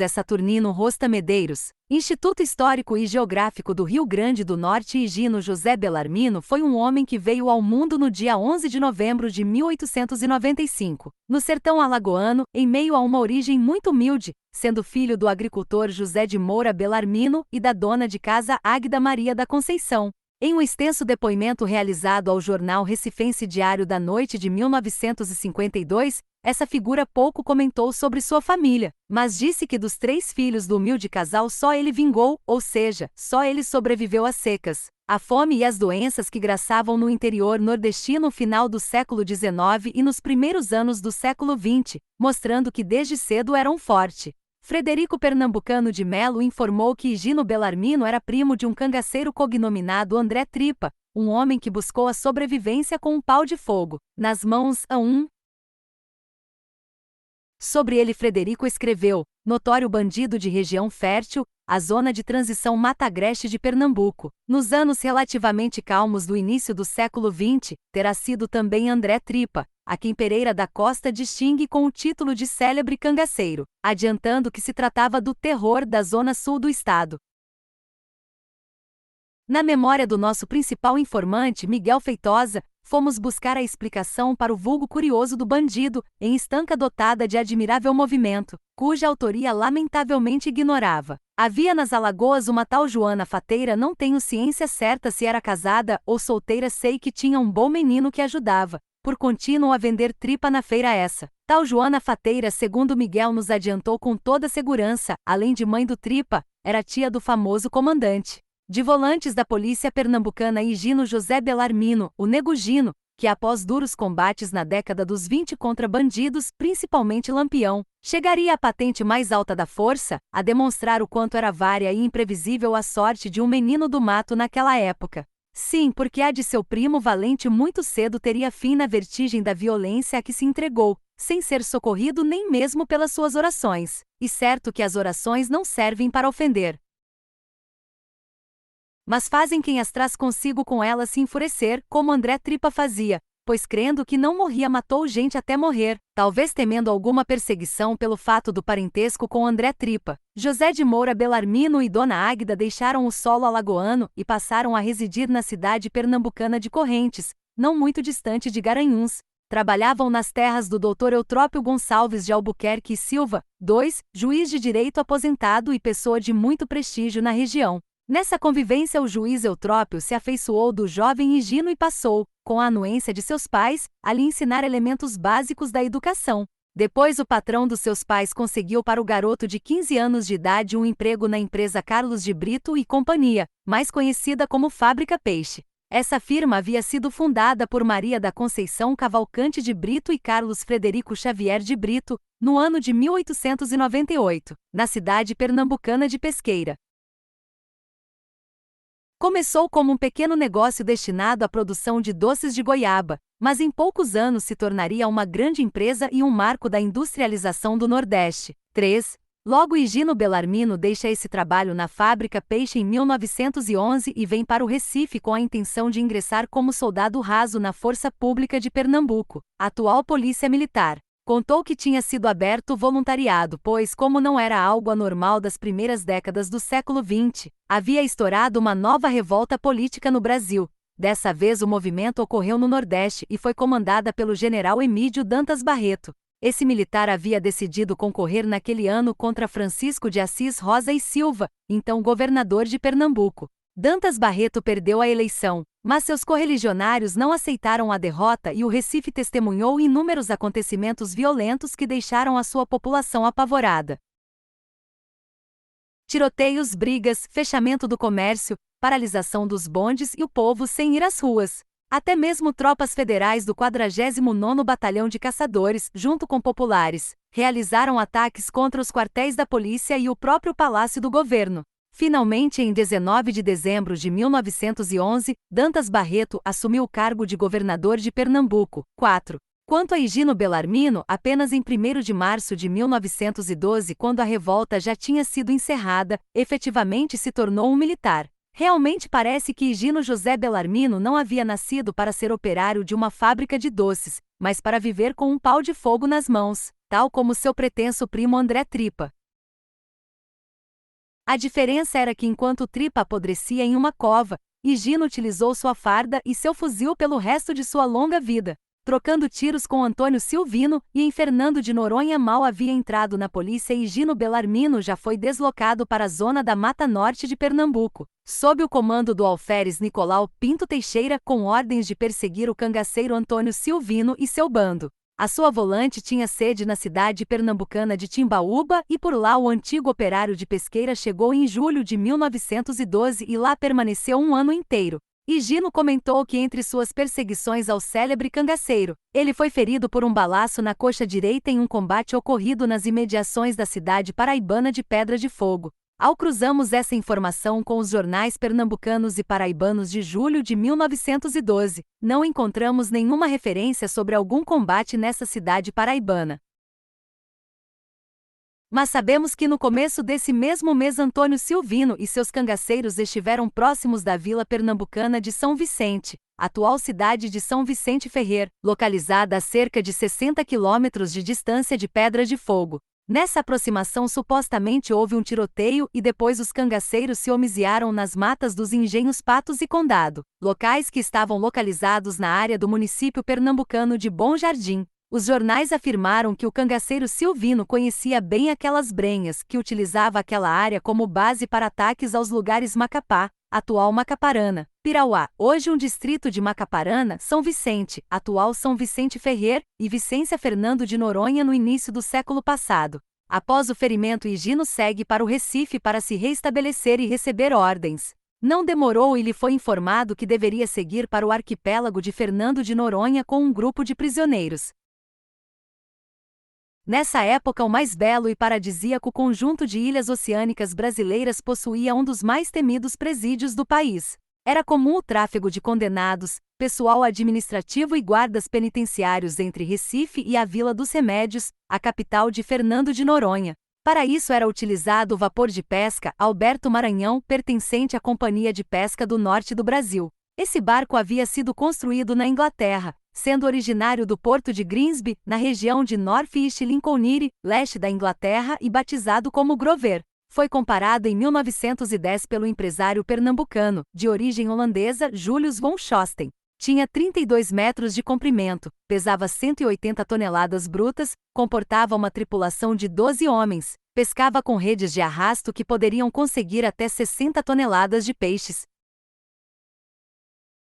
É Saturnino Rosta Medeiros, Instituto Histórico e Geográfico do Rio Grande do Norte. Higino José Belarmino foi um homem que veio ao mundo no dia 11 de novembro de 1895, no sertão alagoano, em meio a uma origem muito humilde, sendo filho do agricultor José de Moura Belarmino e da dona de casa Águida Maria da Conceição. Em um extenso depoimento realizado ao jornal Recifense Diário da Noite de 1952, essa figura pouco comentou sobre sua família, mas disse que dos 3 filhos do humilde casal só ele vingou, ou seja, só ele sobreviveu às secas, à fome e às doenças que graçavam no interior nordestino no final do século XIX e nos primeiros anos do século XX, mostrando que desde cedo era um forte. Frederico Pernambucano de Melo informou que Higino Belarmino era primo de um cangaceiro cognominado André Tripa, um homem que buscou a sobrevivência com um pau de fogo nas mãos. Sobre ele Frederico escreveu: notório bandido de região fértil, a zona de transição Mata Agreste de Pernambuco, nos anos relativamente calmos do início do século XX, terá sido também André Tripa, a quem Pereira da Costa distingue com o título de célebre cangaceiro, adiantando que se tratava do terror da zona sul do estado. Na memória do nosso principal informante, Miguel Feitosa, fomos buscar a explicação para o vulgo curioso do bandido, em estanca dotada de admirável movimento, cuja autoria lamentavelmente ignorava. Havia nas Alagoas uma tal Joana Fateira, não tenho ciência certa se era casada ou solteira, sei que tinha um bom menino que ajudava, por contínuo a vender tripa na feira essa. Tal Joana Fateira, segundo Miguel nos adiantou com toda segurança, além de mãe do Tripa, era tia do famoso comandante de volantes da polícia pernambucana Higino José Belarmino, o Nego Gino, que após duros combates na década dos 20 contra bandidos, principalmente Lampião, chegaria à patente mais alta da força, a demonstrar o quanto era vária e imprevisível a sorte de um menino do mato naquela época. Sim, porque a de seu primo valente muito cedo teria fim na vertigem da violência a que se entregou, sem ser socorrido nem mesmo pelas suas orações. E certo que as orações não servem para ofender, mas fazem quem as traz consigo com elas se enfurecer, como André Tripa fazia, pois crendo que não morria matou gente até morrer, talvez temendo alguma perseguição pelo fato do parentesco com André Tripa. José de Moura Belarmino e Dona Águida deixaram o solo alagoano e passaram a residir na cidade pernambucana de Correntes, não muito distante de Garanhuns. Trabalhavam nas terras do Dr. Eutrópio Gonçalves de Albuquerque e Silva, juiz de direito aposentado e pessoa de muito prestígio na região. Nessa convivência o juiz Eutrópio se afeiçoou do jovem Higino e passou, com a anuência de seus pais, a lhe ensinar elementos básicos da educação. Depois o patrão dos seus pais conseguiu para o garoto de 15 anos de idade um emprego na empresa Carlos de Brito e Companhia, mais conhecida como Fábrica Peixe. Essa firma havia sido fundada por Maria da Conceição Cavalcante de Brito e Carlos Frederico Xavier de Brito, no ano de 1898, na cidade pernambucana de Pesqueira. Começou como um pequeno negócio destinado à produção de doces de goiaba, mas em poucos anos se tornaria uma grande empresa e um marco da industrialização do Nordeste. Logo Higino Belarmino deixa esse trabalho na Fábrica Peixe em 1911 e vem para o Recife com a intenção de ingressar como soldado raso na Força Pública de Pernambuco, atual Polícia Militar. Contou que tinha sido aberto voluntariado, pois, como não era algo anormal das primeiras décadas do século XX, havia estourado uma nova revolta política no Brasil. Dessa vez o movimento ocorreu no Nordeste e foi comandada pelo general Emídio Dantas Barreto. Esse militar havia decidido concorrer naquele ano contra Francisco de Assis Rosa e Silva, então governador de Pernambuco. Dantas Barreto perdeu a eleição, mas seus correligionários não aceitaram a derrota e o Recife testemunhou inúmeros acontecimentos violentos que deixaram a sua população apavorada. Tiroteios, brigas, fechamento do comércio, paralisação dos bondes e o povo sem ir às ruas. Até mesmo tropas federais do 49º Batalhão de Caçadores, junto com populares, realizaram ataques contra os quartéis da polícia e o próprio Palácio do Governo. Finalmente, em 19 de dezembro de 1911, Dantas Barreto assumiu o cargo de governador de Pernambuco. Quanto a Higino Belarmino, apenas em 1º de março de 1912, quando a revolta já tinha sido encerrada, efetivamente se tornou um militar. Realmente parece que Higino José Belarmino não havia nascido para ser operário de uma fábrica de doces, mas para viver com um pau de fogo nas mãos, tal como seu pretenso primo André Tripa. A diferença era que enquanto Tripa apodrecia em uma cova, Higino utilizou sua farda e seu fuzil pelo resto de sua longa vida, trocando tiros com Antônio Silvino, e em Fernando de Noronha mal havia entrado na polícia e Higino Belarmino já foi deslocado para a zona da Mata Norte de Pernambuco, sob o comando do alferes Nicolau Pinto Teixeira, com ordens de perseguir o cangaceiro Antônio Silvino e seu bando. A sua volante tinha sede na cidade pernambucana de Timbaúba e por lá o antigo operário de pesqueira chegou em julho de 1912 e lá permaneceu um ano inteiro. Higino comentou que entre suas perseguições ao célebre cangaceiro, ele foi ferido por um balaço na coxa direita em um combate ocorrido nas imediações da cidade paraibana de Pedra de Fogo. Ao cruzamos essa informação com os jornais pernambucanos e paraibanos de julho de 1912, não encontramos nenhuma referência sobre algum combate nessa cidade paraibana. Mas sabemos que no começo desse mesmo mês Antônio Silvino e seus cangaceiros estiveram próximos da vila pernambucana de São Vicente, atual cidade de São Vicente Ferrer, localizada a cerca de 60 quilômetros de distância de Pedra de Fogo. Nessa aproximação supostamente houve um tiroteio e depois os cangaceiros se homiziaram nas matas dos engenhos Patos e Condado, locais que estavam localizados na área do município pernambucano de Bom Jardim. Os jornais afirmaram que o cangaceiro Silvino conhecia bem aquelas brenhas, que utilizava aquela área como base para ataques aos lugares Macapá, atual Macaparana, Pirauá, hoje um distrito de Macaparana, São Vicente, atual São Vicente Ferrer, e Vicência Fernando de Noronha no início do século passado. Após o ferimento, Higino segue para o Recife para se reestabelecer e receber ordens. Não demorou e lhe foi informado que deveria seguir para o arquipélago de Fernando de Noronha com um grupo de prisioneiros. Nessa época, o mais belo e paradisíaco conjunto de ilhas oceânicas brasileiras possuía um dos mais temidos presídios do país. Era comum o tráfego de condenados, pessoal administrativo e guardas penitenciários entre Recife e a Vila dos Remédios, a capital de Fernando de Noronha. Para isso era utilizado o vapor de pesca Alberto Maranhão, pertencente à Companhia de Pesca do Norte do Brasil. Esse barco havia sido construído na Inglaterra, sendo originário do porto de Grimsby, na região de North East Lincolnshire, leste da Inglaterra, e batizado como Grover. Foi comparado em 1910 pelo empresário pernambucano, de origem holandesa, Julius von Schosten. Tinha 32 metros de comprimento, pesava 180 toneladas brutas, comportava uma tripulação de 12 homens, pescava com redes de arrasto que poderiam conseguir até 60 toneladas de peixes.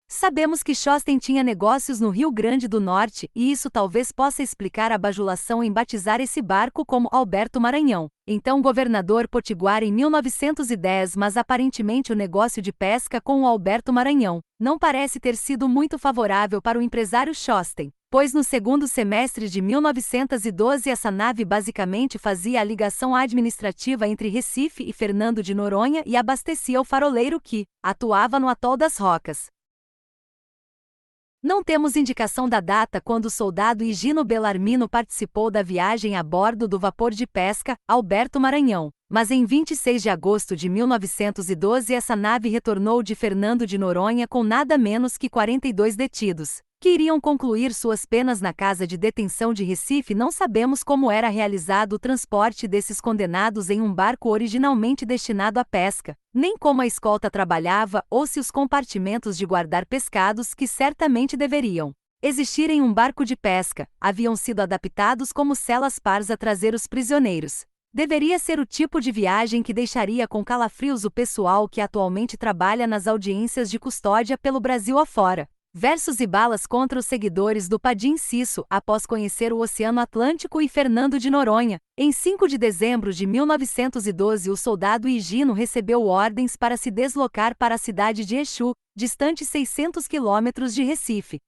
Sabemos que Schosten tinha negócios no Rio Grande do Norte e isso talvez possa explicar a bajulação em batizar esse barco como Alberto Maranhão, então governador potiguar em 1910, mas aparentemente o negócio de pesca com o Alberto Maranhão não parece ter sido muito favorável para o empresário Schosten, pois no segundo semestre de 1912 essa nave basicamente fazia a ligação administrativa entre Recife e Fernando de Noronha e abastecia o faroleiro que atuava no Atol das Rocas. Não temos indicação da data quando o soldado Higino Belarmino participou da viagem a bordo do vapor de pesca Alberto Maranhão, mas em 26 de agosto de 1912 essa nave retornou de Fernando de Noronha com nada menos que 42 detidos, que iriam concluir suas penas na casa de detenção de Recife. Não sabemos como era realizado o transporte desses condenados em um barco originalmente destinado à pesca, nem como a escolta trabalhava ou se os compartimentos de guardar pescados, que certamente deveriam existir em um barco de pesca, haviam sido adaptados como celas pars a trazer os prisioneiros. Deveria ser o tipo de viagem que deixaria com calafrios o pessoal que atualmente trabalha nas audiências de custódia pelo Brasil afora. Versos e balas contra os seguidores do Padim Cisso após conhecer o Oceano Atlântico e Fernando de Noronha. Em 5 de dezembro de 1912 o soldado Higino recebeu ordens para se deslocar para a cidade de Exu, distante 600 quilômetros de Recife.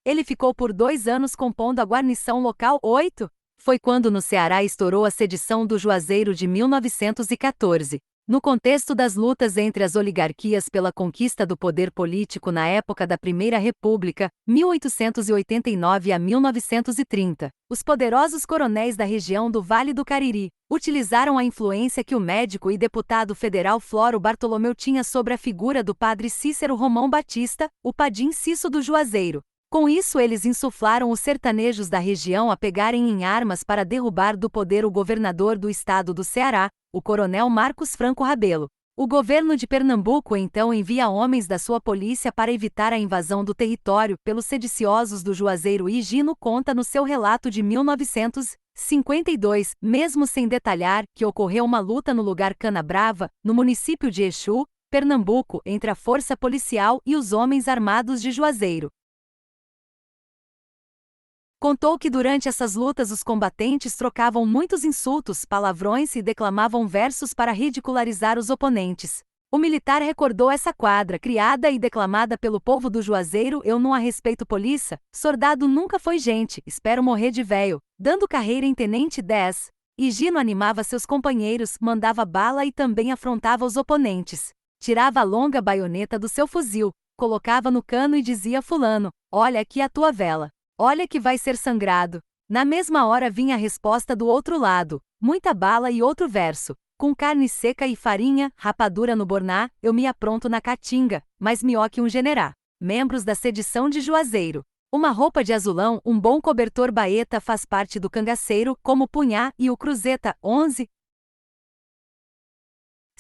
Ele ficou por 2 anos compondo a guarnição local. 8. Foi quando no Ceará estourou a sedição do Juazeiro de 1914. No contexto das lutas entre as oligarquias pela conquista do poder político na época da Primeira República, 1889 a 1930, os poderosos coronéis da região do Vale do Cariri utilizaram a influência que o médico e deputado federal Floro Bartolomeu tinha sobre a figura do padre Cícero Romão Batista, o Padim Cisso do Juazeiro. Com isso, eles insuflaram os sertanejos da região a pegarem em armas para derrubar do poder o governador do estado do Ceará, o coronel Marcos Franco Rabelo. O governo de Pernambuco então envia homens da sua polícia para evitar a invasão do território pelos sediciosos do Juazeiro. E Gino conta no seu relato de 1952, mesmo sem detalhar, que ocorreu uma luta no lugar Canabrava, no município de Exu, Pernambuco, entre a força policial e os homens armados de Juazeiro. Contou que durante essas lutas os combatentes trocavam muitos insultos, palavrões e declamavam versos para ridicularizar os oponentes. O militar recordou essa quadra, criada e declamada pelo povo do Juazeiro: eu não a respeito polícia, soldado nunca foi gente, espero morrer de véio, dando carreira em tenente 10. E Gino animava seus companheiros, mandava bala e também afrontava os oponentes. Tirava a longa baioneta do seu fuzil, colocava no cano e dizia: fulano, olha aqui a tua vela. Olha que vai ser sangrado. Na mesma hora vinha a resposta do outro lado, muita bala e outro verso. Com carne seca e farinha, rapadura no borná, eu me apronto na caatinga, mas mió que um generá. Membros da sedição de Juazeiro. Uma roupa de azulão, um bom cobertor baeta faz parte do cangaceiro, como o punhá e o cruzeta, 11.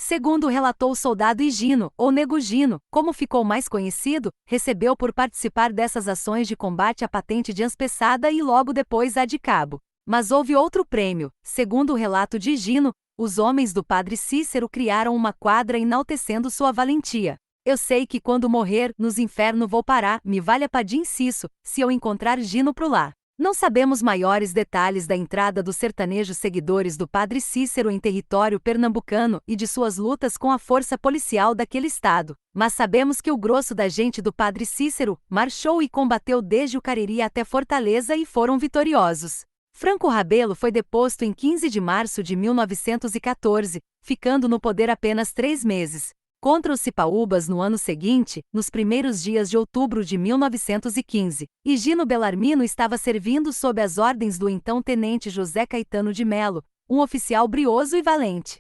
Segundo relatou o soldado Higino, ou Nego Gino, como ficou mais conhecido, recebeu por participar dessas ações de combate a patente de anspeçada e logo depois a de cabo. Mas houve outro prêmio. Segundo o relato de Higino, os homens do padre Cícero criaram uma quadra enaltecendo sua valentia. Eu sei que quando morrer, nos inferno vou parar, me valha padim cisso, se eu encontrar Gino pro lá. Não sabemos maiores detalhes da entrada dos sertanejos seguidores do padre Cícero em território pernambucano e de suas lutas com a força policial daquele estado, mas sabemos que o grosso da gente do padre Cícero marchou e combateu desde o Cariri até Fortaleza e foram vitoriosos. Franco Rabelo foi deposto em 15 de março de 1914, ficando no poder apenas 3 meses. Contra os Cipaúbas no ano seguinte, nos primeiros dias de outubro de 1915, Higino Bellarmino estava servindo sob as ordens do então tenente José Caetano de Melo, um oficial brioso e valente.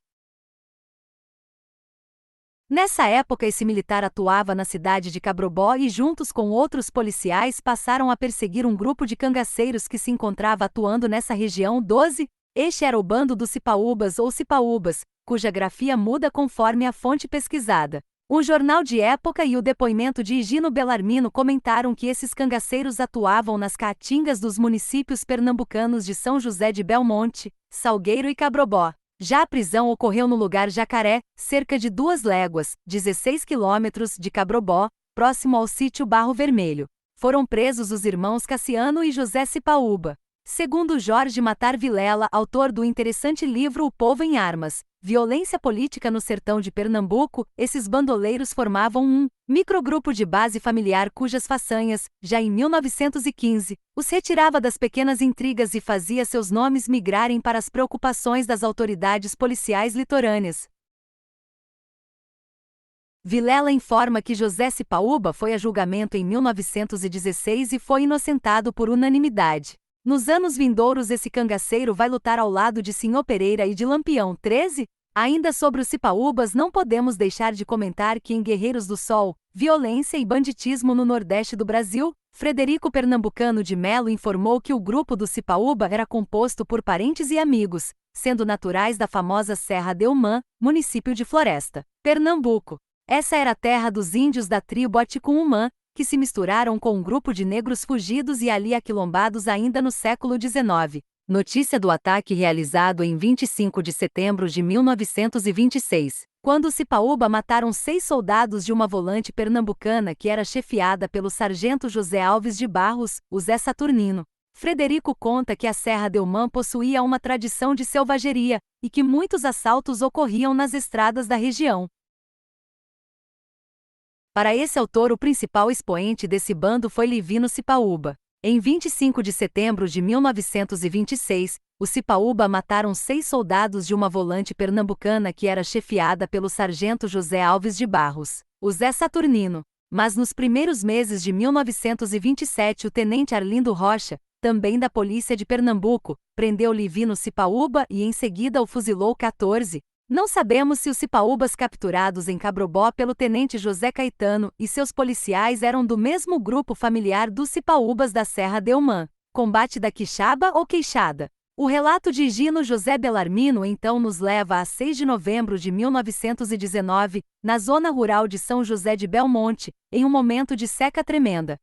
Nessa época esse militar atuava na cidade de Cabrobó e juntos com outros policiais passaram a perseguir um grupo de cangaceiros que se encontrava atuando nessa região. 12. Este era o bando dos Cipaúbas ou Cipaúbas, cuja grafia muda conforme a fonte pesquisada. Um jornal de época e o depoimento de Higino Bellarmino comentaram que esses cangaceiros atuavam nas caatingas dos municípios pernambucanos de São José de Belmonte, Salgueiro e Cabrobó. Já a prisão ocorreu no lugar Jacaré, cerca de 2 léguas, 16 quilômetros, de Cabrobó, próximo ao sítio Barro Vermelho. Foram presos os irmãos Cassiano e José Cipaúba. Segundo Jorge Matar Vilela, autor do interessante livro O Povo em Armas, Violência Política no Sertão de Pernambuco, esses bandoleiros formavam um microgrupo de base familiar cujas façanhas, já em 1915, os retirava das pequenas intrigas e fazia seus nomes migrarem para as preocupações das autoridades policiais litorâneas. Vilela informa que José Cipaúba foi a julgamento em 1916 e foi inocentado por unanimidade. Nos anos vindouros esse cangaceiro vai lutar ao lado de Sinhô Pereira e de Lampião. 13. Ainda sobre os Cipaúbas não podemos deixar de comentar que em Guerreiros do Sol, Violência e Banditismo no Nordeste do Brasil, Frederico Pernambucano de Melo informou que o grupo do Cipaúba era composto por parentes e amigos, sendo naturais da famosa Serra de Umã, município de Floresta, Pernambuco. Essa era a terra dos índios da tribo Aticum-Umã, que se misturaram com um grupo de negros fugidos e ali aquilombados ainda no século XIX. Notícia do ataque realizado em 25 de setembro de 1926, quando os Cipaúba mataram 6 soldados de uma volante pernambucana que era chefiada pelo sargento José Alves de Barros, o Zé Saturnino. Frederico conta que a Serra de Umã possuía uma tradição de selvageria, e que muitos assaltos ocorriam nas estradas da região. Para esse autor o principal expoente desse bando foi Livino Cipaúba. Em 25 de setembro de 1926, os Cipaúba mataram 6 soldados de uma volante pernambucana que era chefiada pelo sargento José Alves de Barros, o Zé Saturnino. Mas nos primeiros meses de 1927 o tenente Arlindo Rocha, também da polícia de Pernambuco, prendeu Livino Cipaúba e em seguida o fuzilou. 14. Não sabemos se os cipaúbas capturados em Cabrobó pelo tenente José Caetano e seus policiais eram do mesmo grupo familiar dos cipaúbas da Serra de Umã, combate da Quixaba ou Queixada. O relato de Higino José Bellarmino então nos leva a 6 de novembro de 1919, na zona rural de São José de Belmonte, em um momento de seca tremenda.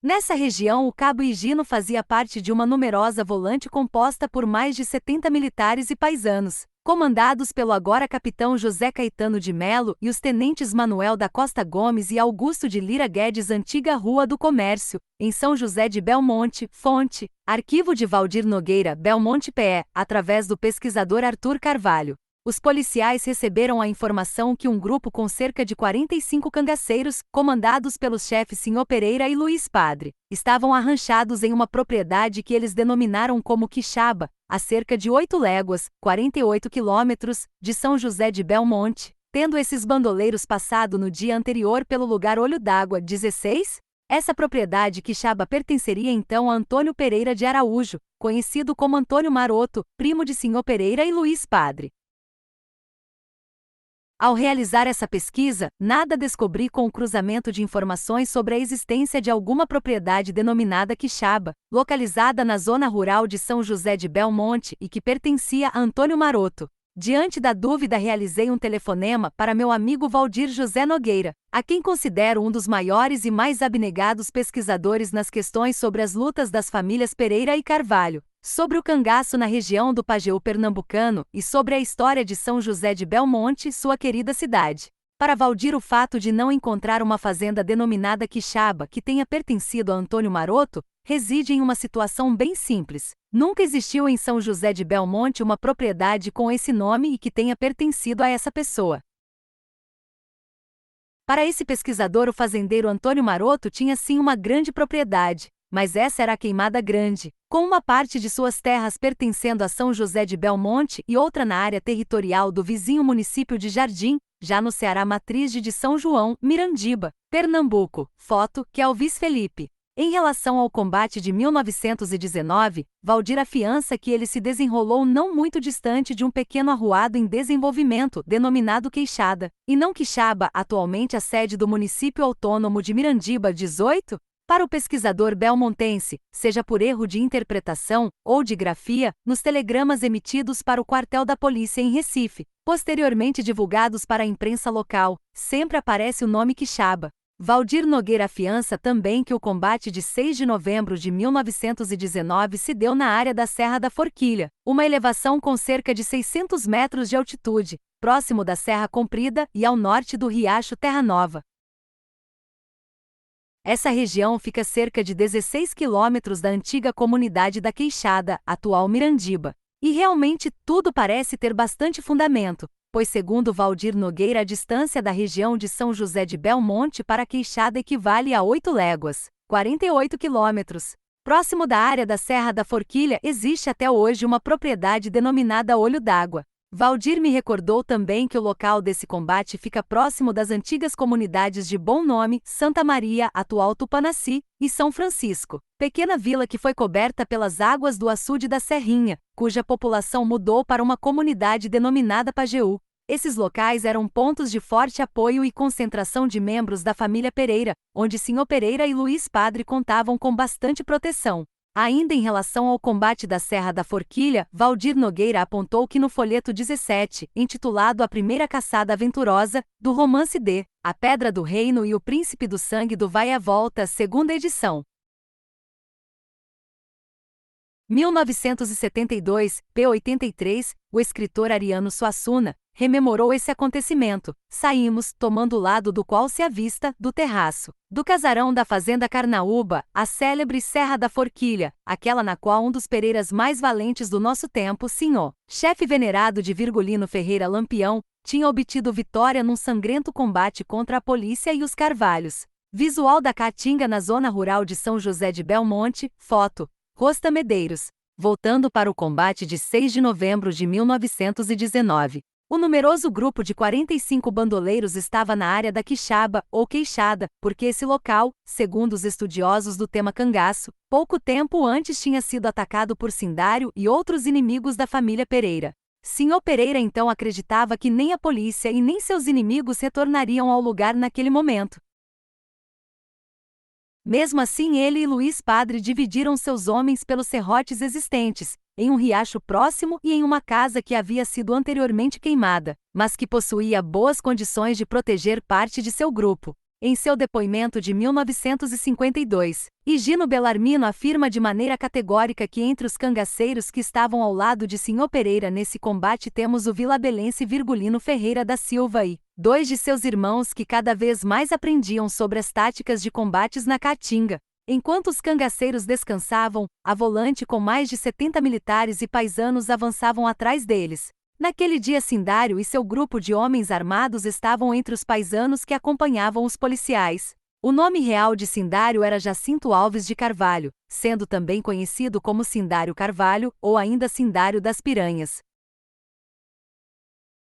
Nessa região, o cabo Higino fazia parte de uma numerosa volante composta por mais de 70 militares e paisanos, comandados pelo agora capitão José Caetano de Melo e os tenentes Manuel da Costa Gomes e Augusto de Lira Guedes. Antiga Rua do Comércio, em São José de Belmonte, fonte, arquivo de Valdir Nogueira, Belmonte PE, através do pesquisador Arthur Carvalho. Os policiais receberam a informação que um grupo com cerca de 45 cangaceiros, comandados pelos chefes Sinhô Pereira e Luiz Padre, estavam arranchados em uma propriedade que eles denominaram como Quixaba, a cerca de 8 léguas, 48 quilômetros, de São José de Belmonte, tendo esses bandoleiros passado no dia anterior pelo lugar Olho d'Água 16? Essa propriedade Quixaba pertenceria então a Antônio Pereira de Araújo, conhecido como Antônio Maroto, primo de Sinhô Pereira e Luiz Padre. Ao realizar essa pesquisa, nada descobri com o cruzamento de informações sobre a existência de alguma propriedade denominada Quixaba, localizada na zona rural de São José de Belmonte e que pertencia a Antônio Maroto. Diante da dúvida, realizei um telefonema para meu amigo Valdir José Nogueira, a quem considero um dos maiores e mais abnegados pesquisadores nas questões sobre as lutas das famílias Pereira e Carvalho, sobre o cangaço na região do Pajeú pernambucano e sobre a história de São José de Belmonte, sua querida cidade. Para Valdir, o fato de não encontrar uma fazenda denominada Quixaba que tenha pertencido a Antônio Maroto reside em uma situação bem simples. Nunca existiu em São José de Belmonte uma propriedade com esse nome e que tenha pertencido a essa pessoa. Para esse pesquisador, o fazendeiro Antônio Maroto tinha sim uma grande propriedade, mas essa era a Queimada Grande, com uma parte de suas terras pertencendo a São José de Belmonte e outra na área territorial do vizinho município de Jardim, já no Ceará matriz de São João, Mirandiba, Pernambuco. Foto, Kelvis Felipe. Em relação ao combate de 1919, Valdir afiança que ele se desenrolou não muito distante de um pequeno arruado em desenvolvimento, denominado Queixada, e não Quixaba, atualmente a sede do município autônomo de Mirandiba 18? Para o pesquisador belmontense, seja por erro de interpretação ou de grafia, nos telegramas emitidos para o quartel da polícia em Recife, posteriormente divulgados para a imprensa local, sempre aparece o nome Quixaba. Valdir Nogueira afiança também que o combate de 6 de novembro de 1919 se deu na área da Serra da Forquilha, uma elevação com cerca de 600 metros de altitude, próximo da Serra Comprida e ao norte do Riacho Terra Nova. Essa região fica a cerca de 16 quilômetros da antiga comunidade da Queixada, atual Mirandiba. E realmente tudo parece ter bastante fundamento, pois segundo Valdir Nogueira a distância da região de São José de Belmonte para a Queixada equivale a 8 léguas, 48 quilômetros. Próximo da área da Serra da Forquilha existe até hoje uma propriedade denominada Olho d'Água. Valdir me recordou também que o local desse combate fica próximo das antigas comunidades de Bom Nome, Santa Maria, atual Tupanaci, e São Francisco, pequena vila que foi coberta pelas águas do açude da Serrinha, cuja população mudou para uma comunidade denominada Pajeú. Esses locais eram pontos de forte apoio e concentração de membros da família Pereira, onde Sinhô Pereira e Luiz Padre contavam com bastante proteção. Ainda em relação ao combate da Serra da Forquilha, Valdir Nogueira apontou que no folheto 17, intitulado A Primeira Caçada Aventurosa, do romance D. A Pedra do Reino e o Príncipe do Sangue do Vai e Volta, segunda edição, 1972, p. 83, o escritor Ariano Suassuna rememorou esse acontecimento. Saímos, tomando o lado do qual se avista, do terraço, do casarão da fazenda Carnaúba, a célebre Serra da Forquilha, aquela na qual um dos Pereiras mais valentes do nosso tempo, Sinhô, chefe venerado de Virgulino Ferreira Lampião, tinha obtido vitória num sangrento combate contra a polícia e os Carvalhos. Visual da Caatinga na zona rural de São José de Belmonte, foto, Rosta Medeiros. Voltando para o combate de 6 de novembro de 1919. O numeroso grupo de 45 bandoleiros estava na área da Quixaba, ou Queixada, porque esse local, segundo os estudiosos do tema cangaço, pouco tempo antes tinha sido atacado por Sindário e outros inimigos da família Pereira. Sinhô Pereira então acreditava que nem a polícia e nem seus inimigos retornariam ao lugar naquele momento. Mesmo assim, ele e Luís Padre dividiram seus homens pelos serrotes existentes, em um riacho próximo e em uma casa que havia sido anteriormente queimada, mas que possuía boas condições de proteger parte de seu grupo. Em seu depoimento de 1952, Higino Bellarmino afirma de maneira categórica que entre os cangaceiros que estavam ao lado de Sinhô Pereira nesse combate temos o vilabelense Virgulino Ferreira da Silva e dois de seus irmãos que cada vez mais aprendiam sobre as táticas de combates na Caatinga. Enquanto os cangaceiros descansavam, a volante com mais de 70 militares e paisanos avançavam atrás deles. Naquele dia Sindário e seu grupo de homens armados estavam entre os paisanos que acompanhavam os policiais. O nome real de Sindário era Jacinto Alves de Carvalho, sendo também conhecido como Sindário Carvalho ou ainda Sindário das Piranhas.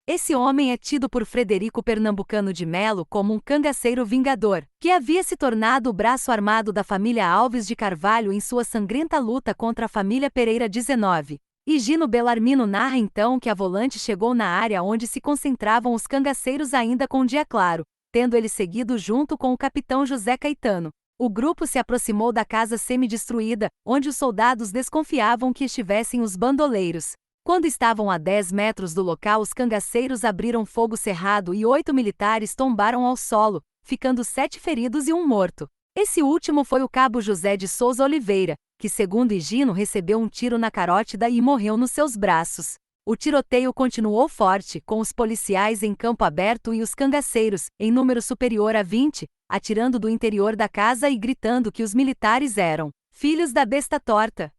Esse homem é tido por Frederico Pernambucano de Melo como um cangaceiro vingador, que havia se tornado o braço armado da família Alves de Carvalho em sua sangrenta luta contra a família Pereira 19. Higino Bellarmino narra então que a volante chegou na área onde se concentravam os cangaceiros ainda com dia claro, tendo ele seguido junto com o capitão José Caetano. O grupo se aproximou da casa semi-destruída, onde os soldados desconfiavam que estivessem os bandoleiros. Quando estavam a 10 metros do local, os cangaceiros abriram fogo cerrado e 8 militares tombaram ao solo, ficando 7 feridos e um morto. Esse último foi o cabo José de Souza Oliveira, que segundo Higino recebeu um tiro na carótida e morreu nos seus braços. O tiroteio continuou forte, com os policiais em campo aberto e os cangaceiros, em número superior a 20, atirando do interior da casa e gritando que os militares eram filhos da besta torta.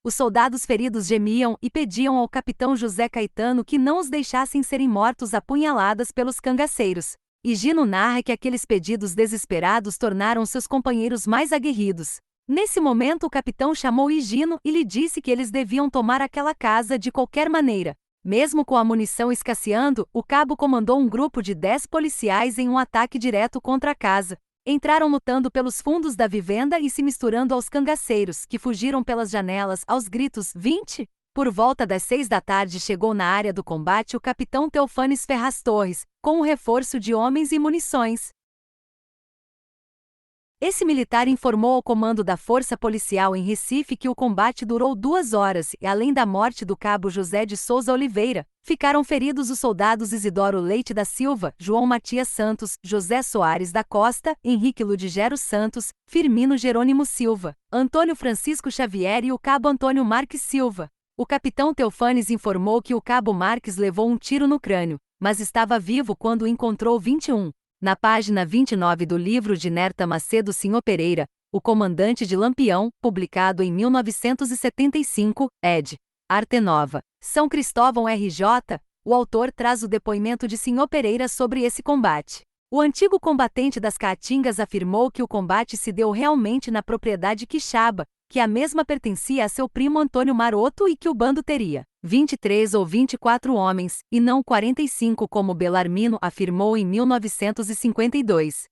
Os soldados feridos gemiam e pediam ao capitão José Caetano que não os deixassem serem mortos a punhaladas pelos cangaceiros. Higino narra que aqueles pedidos desesperados tornaram seus companheiros mais aguerridos. Nesse momento o capitão chamou Higino e lhe disse que eles deviam tomar aquela casa de qualquer maneira. Mesmo com a munição escasseando, o cabo comandou um grupo de 10 policiais em um ataque direto contra a casa. Entraram lutando pelos fundos da vivenda e se misturando aos cangaceiros, que fugiram pelas janelas aos gritos 20. Por volta das 6 da tarde chegou na área do combate o capitão Teofanes Ferraz Torres, com um reforço de homens e munições. Esse militar informou ao comando da Força Policial em Recife que o combate durou 2 horas e, além da morte do cabo José de Souza Oliveira, ficaram feridos os soldados Isidoro Leite da Silva, João Matias Santos, José Soares da Costa, Henrique Ludigero Santos, Firmino Jerônimo Silva, Antônio Francisco Xavier e o cabo Antônio Marques Silva. O capitão Teofanes informou que o cabo Marques levou um tiro no crânio, mas estava vivo quando o encontrou 21. Na página 29 do livro de Nerta Macedo Sinhô Pereira, O Comandante de Lampião, publicado em 1975, ed. Arte Nova, São Cristóvão RJ, o autor traz o depoimento de Sinhô Pereira sobre esse combate. O antigo combatente das Caatingas afirmou que o combate se deu realmente na propriedade Quixaba, que a mesma pertencia a seu primo Antônio Maroto e que o bando teria 23 ou 24 homens, e não 45 como Bellarmino afirmou em 1952.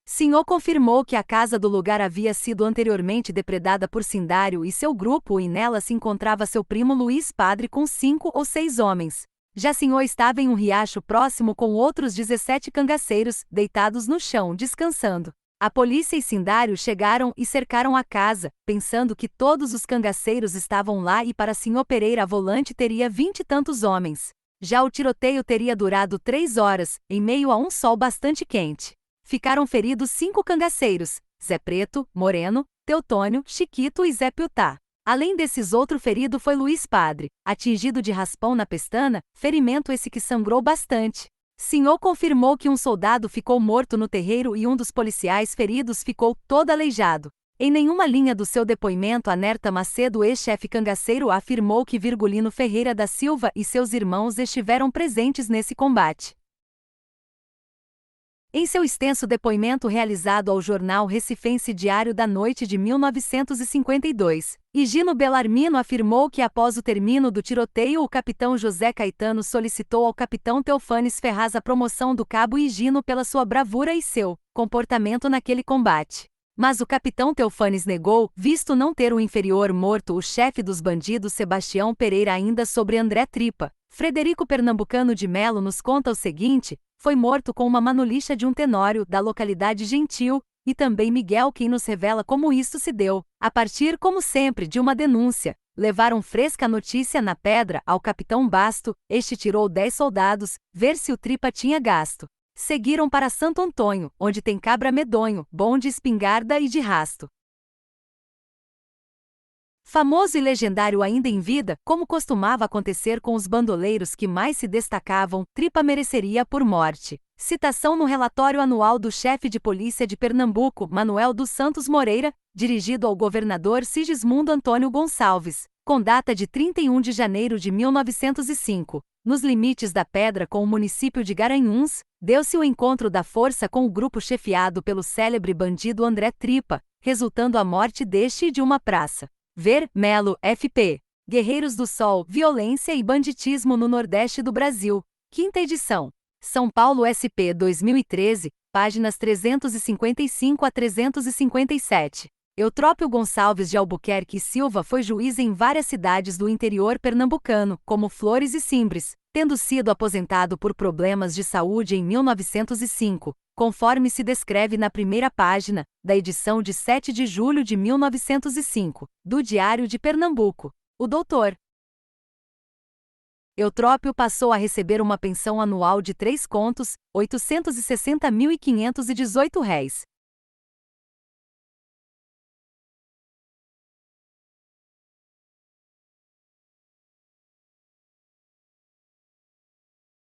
Sinhô confirmou que a casa do lugar havia sido anteriormente depredada por Sindário e seu grupo e nela se encontrava seu primo Luís Padre com 5 ou 6 homens. Já Sinhô estava em um riacho próximo com outros 17 cangaceiros, deitados no chão, descansando. A polícia e Sindário chegaram e cercaram a casa, pensando que todos os cangaceiros estavam lá e para Sinhô Pereira a volante teria 20 e tantos homens. Já o tiroteio teria durado 3 horas, em meio a um sol bastante quente. Ficaram feridos 5 cangaceiros, Zé Preto, Moreno, Teutônio, Chiquito e Zé Piutá. Além desses, outro ferido foi Luís Padre, atingido de raspão na pestana, ferimento esse que sangrou bastante. Sinhô confirmou que um soldado ficou morto no terreiro e um dos policiais feridos ficou todo aleijado. Em nenhuma linha do seu depoimento a Nerta Macedo, ex-chefe cangaceiro, afirmou que Virgulino Ferreira da Silva e seus irmãos estiveram presentes nesse combate. Em seu extenso depoimento realizado ao jornal Recifense Diário da Noite de 1952, Higino Bellarmino afirmou que após o término do tiroteio o capitão José Caetano solicitou ao capitão Teofanes Ferraz a promoção do cabo Higino pela sua bravura e seu comportamento naquele combate. Mas o capitão Teofanes negou, visto não ter o inferior morto o chefe dos bandidos Sebastião Pereira ainda sobre André Tripa. Frederico Pernambucano de Melo nos conta o seguinte: foi morto com uma manulixa de um tenório da localidade Gentil, e também Miguel quem nos revela como isto se deu, a partir como sempre de uma denúncia. Levaram fresca notícia na pedra ao capitão Basto, este tirou 10 soldados, ver se o Tripa tinha gasto. Seguiram para Santo Antônio, onde tem cabra medonho, bom de espingarda e de rasto. Famoso e legendário ainda em vida, como costumava acontecer com os bandoleiros que mais se destacavam, Tripa mereceria por morte. Citação no relatório anual do chefe de polícia de Pernambuco, Manuel dos Santos Moreira, dirigido ao governador Sigismundo Antônio Gonçalves, com data de 31 de janeiro de 1905. Nos limites da Pedra com o município de Garanhuns, deu-se o encontro da força com o grupo chefiado pelo célebre bandido André Tripa, resultando a morte deste e de uma praça. Ver, Melo, F.P. Guerreiros do Sol, Violência e Banditismo no Nordeste do Brasil. Quinta edição. São Paulo SP 2013, páginas 355 a 357. Eutrópio Gonçalves de Albuquerque e Silva foi juiz em várias cidades do interior pernambucano, como Flores e Cimbres, tendo sido aposentado por problemas de saúde em 1905, conforme se descreve na primeira página da edição de 7 de julho de 1905, do Diário de Pernambuco. O doutor Eutrópio passou a receber uma pensão anual de 3 contos, R$ 860.518.